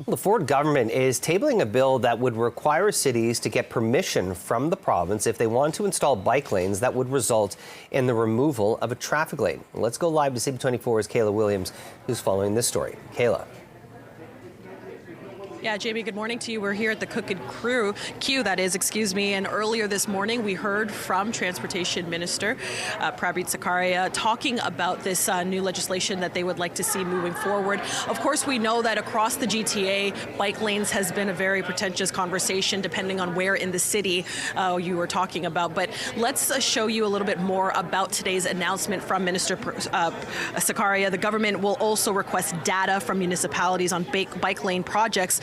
The Ford government is tabling a bill that would require cities to get permission from the province if they want to install bike lanes that would result in the removal of a traffic lane. Let's go live to CP24's Kayla Williams, who's following this story. Kayla. Yeah, Jamie, good morning to you. We're here at the Cooked Queue, and earlier this morning we heard from Transportation Minister Prabmeet Sarkaria talking about this new legislation that they would like to see moving forward. Of course, we know that across the GTA, bike lanes has been a very pretentious conversation depending on where in the city you were talking about. But let's show you a little bit more about today's announcement from Minister Sarkaria. The government will also request data from municipalities on bike lane projects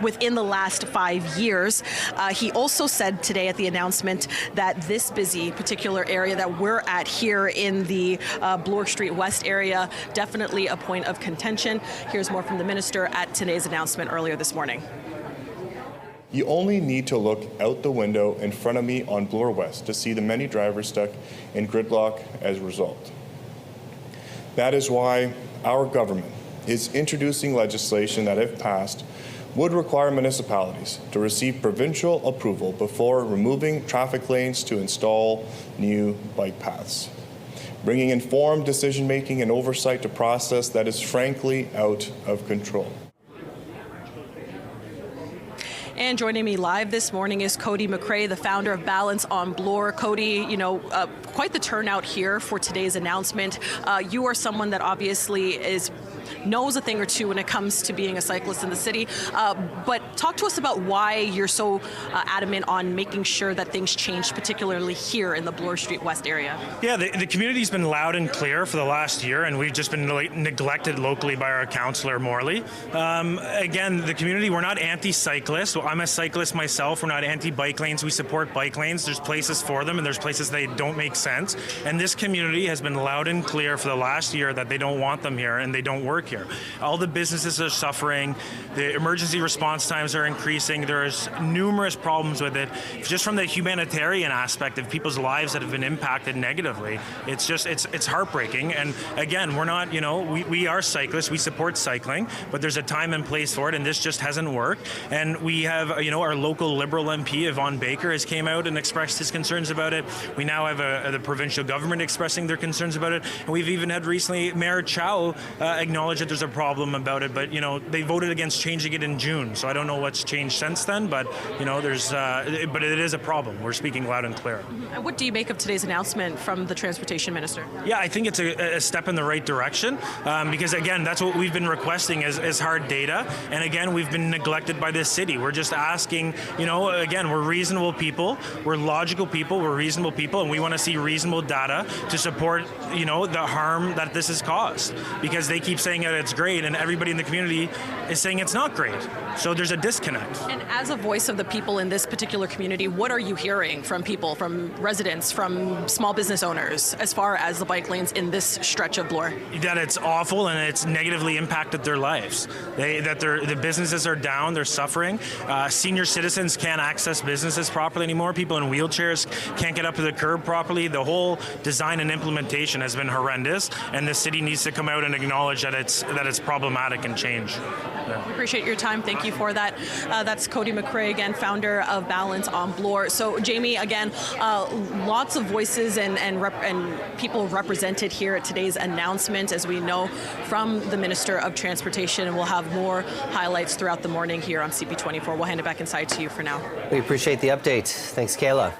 within the last 5 years. He also said today at the announcement that this busy particular area that we're at here in the Bloor Street West area, definitely a point of contention. Here's more from the minister at today's announcement earlier this morning. You only need to look out the window in front of me on Bloor West to see the many drivers stuck in gridlock as a result. That is why our government is introducing legislation that, if passed, would require municipalities to receive provincial approval before removing traffic lanes to install new bike paths, bringing informed decision-making and oversight to process that is frankly out of control. And joining me live this morning is Cody McCrae, the founder of Balance on Bloor. Cody, quite the turnout here for today's announcement. You are someone that obviously knows a thing or two when it comes to being a cyclist in the city. But talk to us about why you're so adamant on making sure that things change, particularly here in the Bloor Street West area. Yeah, the community's been loud and clear for the last year, and we've just been neglected locally by our councillor Morley. Again, the community, we're not anti-cyclists. Well, I'm a cyclist myself. We're not anti-bike lanes. We support bike lanes. There's places for them, and there's places they don't make sense. And this community has been loud and clear for the last year that they don't want them here and they don't work here. All the businesses are suffering. The emergency response times are increasing. There's numerous problems with it. Just from the humanitarian aspect of people's lives that have been impacted negatively, it's heartbreaking. And again, we're not, we are cyclists. We support cycling, but there's a time and place for it, and this just hasn't worked. And we have, our local Liberal MP, Yvonne Baker, has came out and expressed his concerns about it. We now have the provincial government expressing their concerns about it. And we've even had recently Mayor Chow acknowledge that there's a problem about it, but they voted against changing it in June, so I don't know what's changed since then, but but it is a problem. We're speaking loud and clear. And what do you make of today's announcement from the Transportation Minister? Yeah, I think it's a step in the right direction, because again, that's what we've been requesting is hard data, and again, we've been neglected by this city. We're just asking, again, we're reasonable people, we're logical people, we're reasonable people, and we want to see reasonable data to support, the harm that this has caused, because they keep saying that it's great, and everybody in the community is saying it's not great. So there's a disconnect. And as a voice of the people in this particular community, what are you hearing from people, from residents, from small business owners, as far as the bike lanes in this stretch of Bloor? That it's awful and it's negatively impacted their lives. The businesses are down, they're suffering. Senior citizens can't access businesses properly anymore. People in wheelchairs can't get up to the curb properly. The whole design and implementation has been horrendous, and the city needs to come out and acknowledge that it's problematic and change. Yeah. We appreciate your time. Thank you for that. That's Cody McCrae, again, founder of Balance on Bloor. So, Jamie, again, lots of voices and people represented here at today's announcement, as we know from the Minister of Transportation, and we'll have more highlights throughout the morning here on CP24. We'll hand it back inside to you for now. We appreciate the update. Thanks, Kayla.